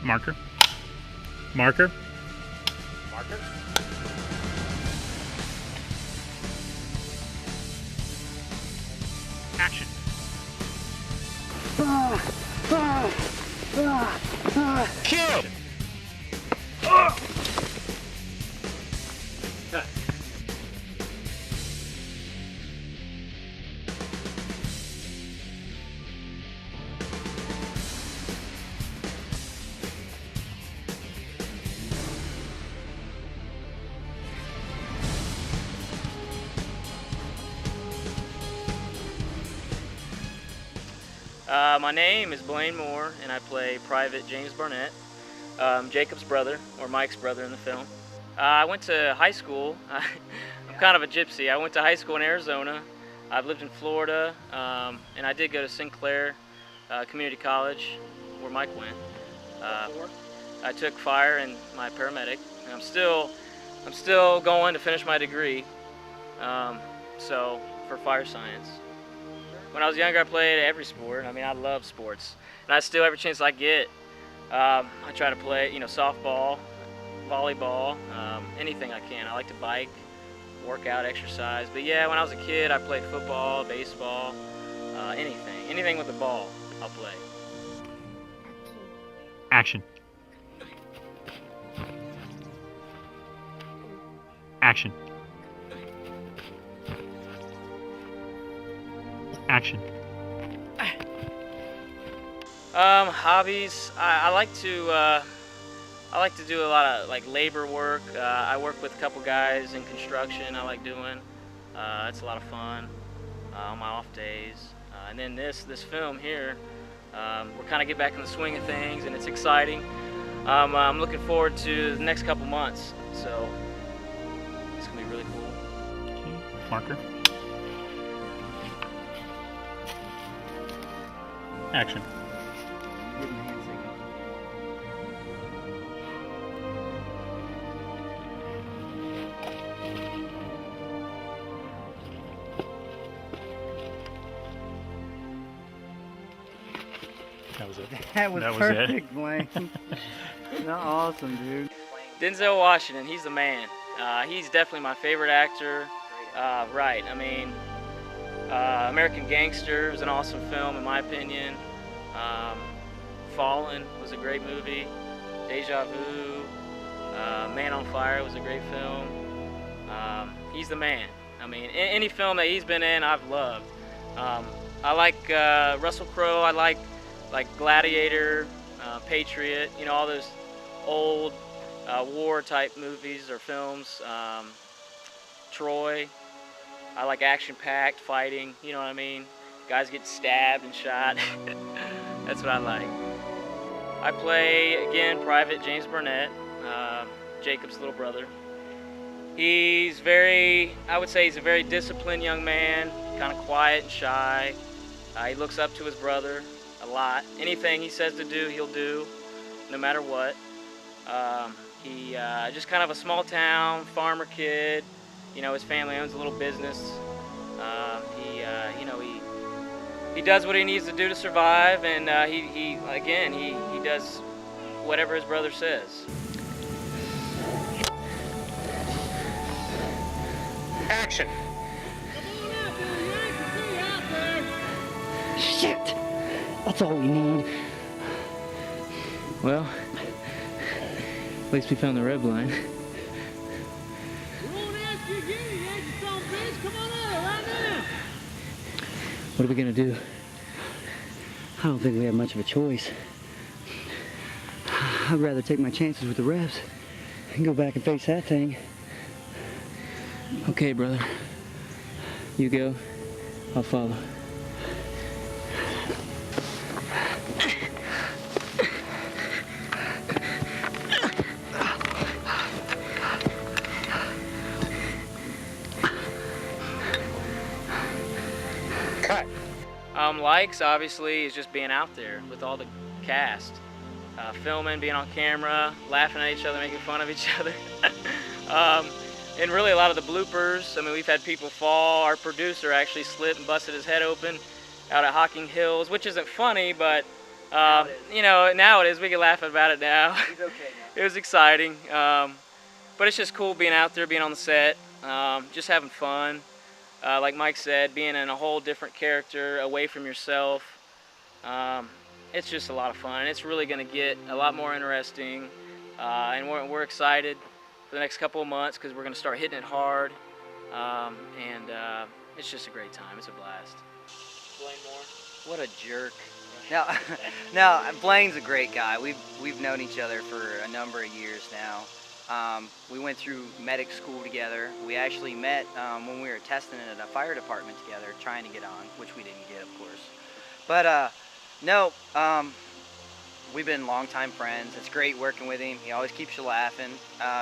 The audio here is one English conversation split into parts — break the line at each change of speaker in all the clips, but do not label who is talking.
Marker. Marker.
Marker.
Action.
Kill! Cut.
My name is Blaine Moore, and I play Private James Barnett, Jacob's brother, or Mike's brother in the film. I went to high school. I'm kind of a gypsy. I went to high school in Arizona. I've lived in Florida, and I did go to Sinclair Community College, where Mike went. I took fire and my paramedic. And I'm still going to finish my degree, so for fire science. When I was younger, I played every sport. I mean, I love sports, and I still, every chance I get, I try to play, softball, volleyball, anything I can. I like to bike, work out, exercise. But yeah, when I was a kid, I played football, baseball, anything with the ball, I'll play.
Action. Action. Action.
Hobbies. I like to do a lot of labor work. I work with a couple guys in construction. I like doing. It's a lot of fun on my off days. And then this film here, we're kind of get back in the swing of things, and it's exciting. I'm looking forward to the next couple months. So it's gonna be really cool.
Okay. Marker. Action.
Give him a hand signal.
That was it.
That was
That was
perfect, Blaine. That's awesome, dude.
Denzel Washington, he's the man. He's definitely my favorite actor. Right, I mean, American Gangster was an awesome film in my opinion. Fallen was a great movie. Deja Vu, Man on Fire was a great film. He's the man. I mean, any film that he's been in, I've loved. I like Russell Crowe. I like Gladiator, Patriot. All those old war type movies or films. Troy. I like action-packed fighting. You know what I mean? Guys get stabbed and shot. That's what I like. I play, again, Private James Barnett, Jacob's little brother. I would say he's a very disciplined young man, kind of quiet and shy. He looks up to his brother a lot. Anything he says to do, he'll do, no matter what. He just kind of a small town farmer kid. His family owns a little business. He does what he needs to do to survive, and he does whatever his brother says.
Action.
Shit! That's all we need.
Well, at least we found the red line.
What are we gonna do? I don't think we have much of a choice. I'd rather take my chances with the refs and go back and face that thing.
Okay, brother. You go. I'll follow.
Cut.
Likes, obviously, is just being out there with all the cast. Filming, being on camera, laughing at each other, making fun of each other. And really a lot of the bloopers. I mean, we've had people fall. Our producer actually slipped and busted his head open out at Hocking Hills, which isn't funny, but You know, now it is. We can laugh about it now.
He's okay now.
It was exciting, but it's just cool being out there, being on the set, just having fun. Like Mike said, being in a whole different character, away from yourself. It's just a lot of fun. It's really going to get a lot more interesting, and we're excited for the next couple of months because we're going to start hitting it hard, and it's just a great time. It's a blast. Blaine Moore.
What a jerk. Now, Blaine's a great guy. We've known each other for a number of years now. We went through medic school together. We actually met when we were testing at a fire department together, trying to get on, which we didn't get, of course. But no, we've been longtime friends. It's great working with him. He always keeps you laughing.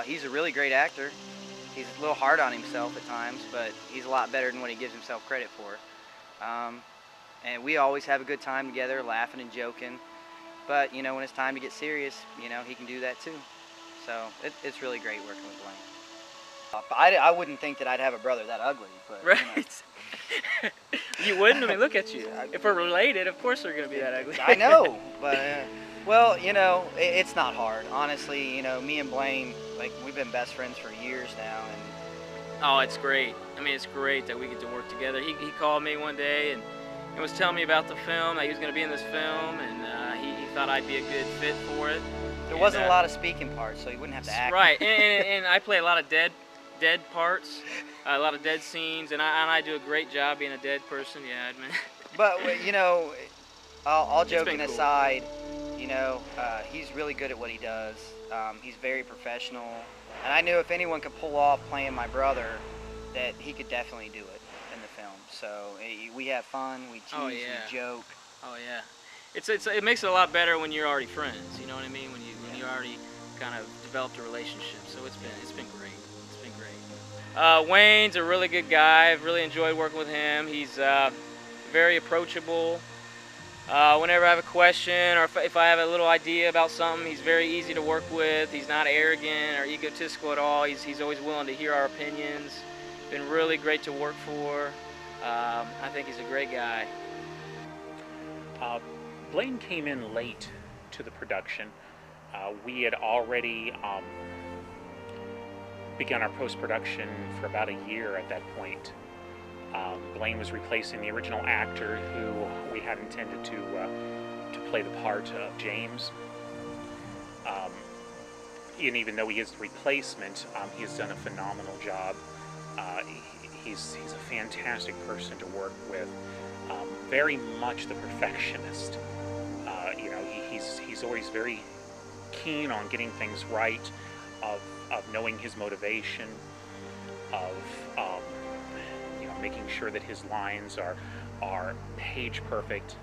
He's a really great actor. He's a little hard on himself at times, but he's a lot better than what he gives himself credit for. And we always have a good time together, laughing and joking. But, you know, when it's time to get serious, you know, he can do that too. So it's really great working with Blaine. I wouldn't think that I'd have a brother that ugly, but
Right.
you know.
You wouldn't? I mean, look at you. If we're related, of course they're going to be that ugly.
I know, but well, you know, it's not hard. Honestly, you know, me and Blaine, like, we've been best friends for years now, and
Oh, it's great. I mean, it's great that we get to work together. He called me one day and was telling me about the film, that he was going to be in this film, and he thought I'd be a good fit for it.
there wasn't a lot of speaking parts, so you wouldn't have to act.
Right, and I play a lot of dead parts, a lot of dead scenes, and I do a great job being a dead person. Yeah, I admit.
But you know, all
It's been
joking
cool.
aside, you know, he's really good at what he does. He's very professional, and I knew if anyone could pull off playing my brother, that he could definitely do it in the film. So we have fun, we tease,
Oh, yeah.
we joke.
Oh yeah, it makes it a lot better when you're already friends. You know what I mean? When you already kind of developed a relationship. So it's been great. It's been great. Wayne's a really good guy. I've really enjoyed working with him. He's very approachable. Whenever I have a question or if I have a little idea about something, he's very easy to work with. He's not arrogant or egotistical at all. He's always willing to hear our opinions. Been really great to work for. I think he's a great guy.
Blaine came in late to the production. We had already begun our post-production for about a year at that point. Blaine was replacing the original actor who we had intended to play the part of James. And even though he is the replacement, he has done a phenomenal job. He's a fantastic person to work with. Very much the perfectionist. You know, he's always very keen on getting things right, of knowing his motivation, of you know, making sure that his lines are page perfect.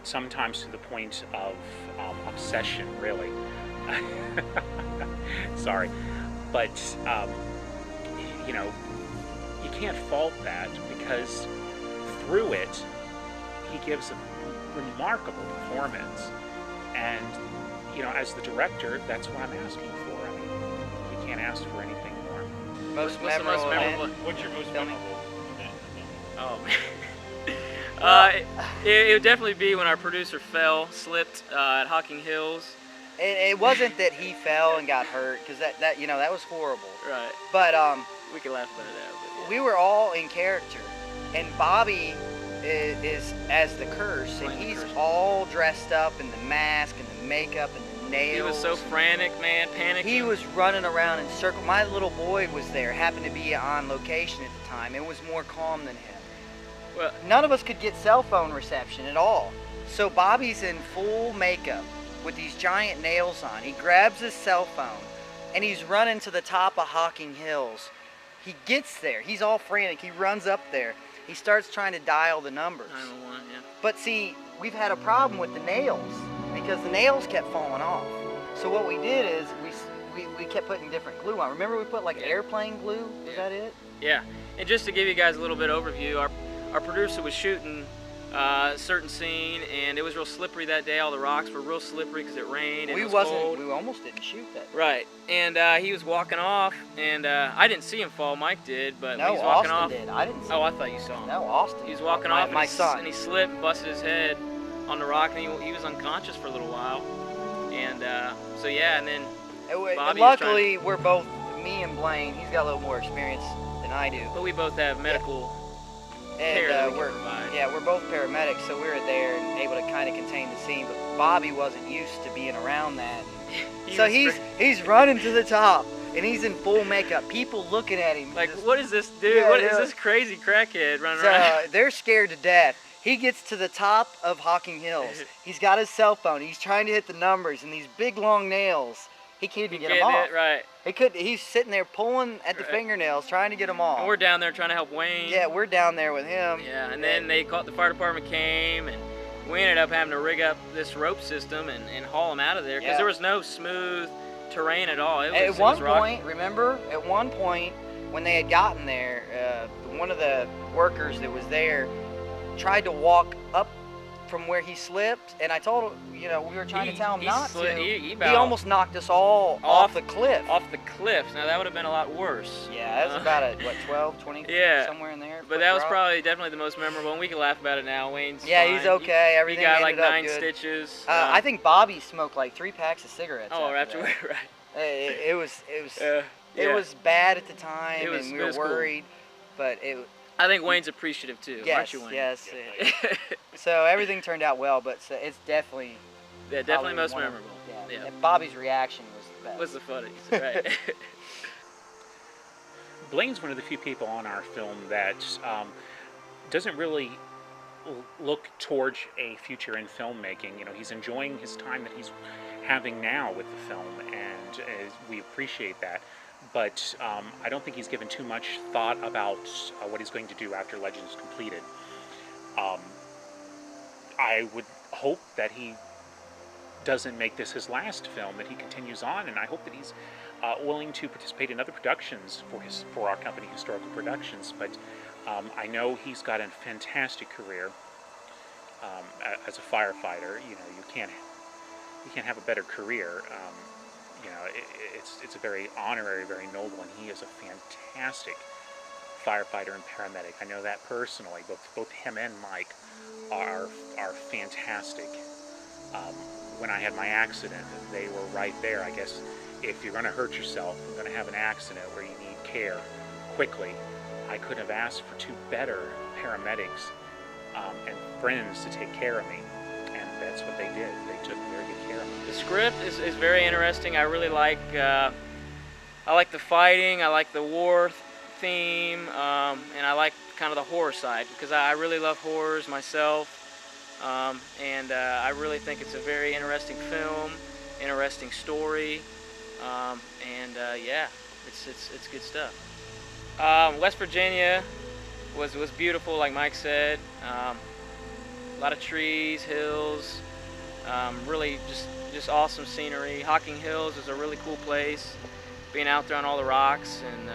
Sometimes to the point of obsession, really. Sorry, but you know, you can't fault that because through it, he gives a remarkable performance. And, you know, as the director, that's what I'm asking for. I mean, we can't ask for anything more.
Most
What's the most
memorable
memorable?
event?
What's your most
Tell me.
memorable?
Oh man. It would definitely be when our producer slipped at Hocking Hills.
It wasn't that he fell and got hurt, because that you know, that was horrible.
Right.
But
We can laugh about it now. But yeah.
we were all in character, and Bobby is as the curse, and
Playing the
he's
curse.
all dressed up in the mask and the makeup and the nails.
He was so frantic, man, panicking.
He was running around in circles. My little boy was there, happened to be on location at the time. It was more calm than him.
Well,
None of us could get cell phone reception at all. So Bobby's in full makeup with these giant nails on. He grabs his cell phone and he's running to the top of Hocking Hills. He gets there. He's all frantic. He runs up there. He starts trying to dial the numbers.
911, yeah.
But see, we've had a problem with the nails because the nails kept falling off. So what we did is we kept putting different glue on. Remember we put like airplane glue? Was that it?
Yeah. And just to give you guys a little bit overview, our producer was shooting a certain scene, and it was real slippery that day. All the rocks were real slippery because it rained and it was cold.
We almost didn't shoot that.
Right. And he was walking off, and I didn't see him fall. Mike did, but when
No,
he was walking
Austin
off.
did. I didn't see
Oh, I
him.
thought you saw him.
No, Austin.
He was walking
my,
off,
my
and,
son.
and he slipped, busted his head, on the rock, and he was unconscious for a little while. And so yeah, and then Bobby
luckily we're both, me and Blaine, he's got a little more experience than I do.
But we both have medical care
And
that we can provide.
we're both paramedics, so we were there and able to kind of contain the scene. But Bobby wasn't used to being around that. So he's running to the top, and he's in full makeup. People looking at him.
Like,
just,
what is this dude?
Yeah,
What is
yeah.
this crazy crackhead running
so
around?
they're scared to death. He gets to the top of Hocking Hills. He's got his cell phone. He's trying to hit the numbers, and these big long nails, he can't even get them
Getting
off.
it right.
He's sitting there pulling at the fingernails, trying to get them off.
And we're down there trying to help Wayne.
Yeah, we're down there with him.
Yeah, and then the fire department came, and we ended up having to rig up this rope system and haul him out of there because there was no smooth terrain at all.
At one point, remember, at one point when they had gotten there, one of the workers that was there tried to walk up from where he slipped, and I told him, we were trying to tell him not to.
He
He almost knocked us all off the cliff.
Off the cliff. Now that would have been a lot worse.
Yeah, that was about 12, 20,
yeah,
somewhere in there.
But that was probably definitely the most memorable, and we can laugh about it now. Wayne's fine.
He's okay. Everything
he got like
ended up
9
good.
stitches.
I think Bobby smoked like 3 packs of cigarettes.
Oh,
after
right.
that. It was
Yeah.
was bad at the time,
It was-
and we
it
were
was cool.
worried, but it.
I think Wayne's appreciative too. Aren't you, Wayne?
Yes. So everything turned out well, but it's definitely.
Yeah, definitely
probably
most
one of-
memorable.
Yeah. And Bobby's reaction was the best.
What's the funniest, right?
Blaine's one of the few people on our film that doesn't really look towards a future in filmmaking. He's enjoying his time that he's having now with the film, and we appreciate that. But I don't think he's given too much thought about what he's going to do after Legend is completed. I would hope that he doesn't make this his last film, that he continues on, and I hope that he's willing to participate in other productions for our company, Historical Productions. But I know he's got a fantastic career as a firefighter. You can't have a better career. It's a very honorary, very noble, and he is a fantastic firefighter and paramedic. I know that personally. Both him and Mike are fantastic. When I had my accident, they were right there. I guess if you're going to hurt yourself, you're going to have an accident where you need care quickly, I couldn't have asked for 2 better paramedics and friends to take care of me, and that's what they did. They took very good care of me.
The script is very interesting. I really like I like the fighting, I like the war theme, and I like kind of the horror side because I really love horrors myself, and I really think it's a very interesting film, interesting story, and yeah, it's good stuff. West Virginia was beautiful, like Mike said. A lot of trees, hills, really just awesome scenery. Hocking Hills is a really cool place. Being out there on all the rocks, and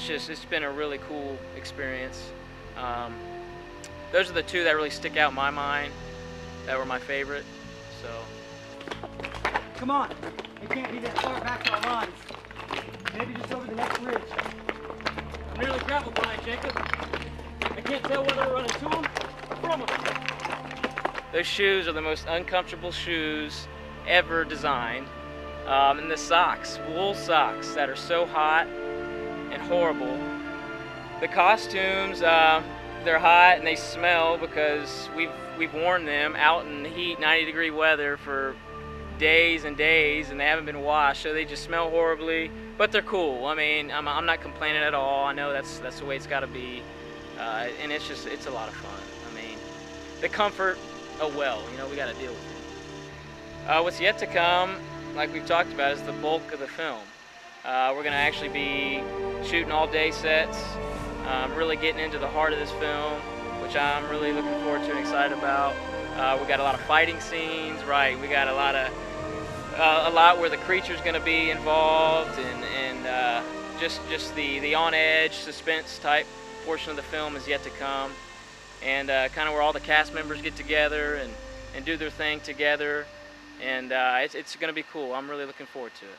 it's been a really cool experience. Those are the 2 that really stick out in my mind, that were my favorite. So.
Come on. It can't be that far back to our lines. Maybe just over the next ridge.
I'm nearly grapple blind, Jacob. I can't tell whether we're running to them or from them. Those shoes are the most uncomfortable shoes ever designed. And the socks, wool socks that are so hot and horrible. The costumes, they're hot and they smell because we've worn them out in the heat, 90-degree weather for days and days, and they haven't been washed, so they just smell horribly. But they're cool. I mean, I'm not complaining at all. I know that's the way it's got to be, and it's a lot of fun. I mean, the comfort, oh well, we got to deal with it. What's yet to come, like we've talked about, is the bulk of the film. We're going to actually be shooting all-day sets, really getting into the heart of this film, which I'm really looking forward to and excited about. We got a lot of fighting scenes, right? We got a lot where the creature's going to be involved, and just the on-edge suspense type portion of the film is yet to come, and kind of where all the cast members get together and do their thing together, and it's going to be cool. I'm really looking forward to it.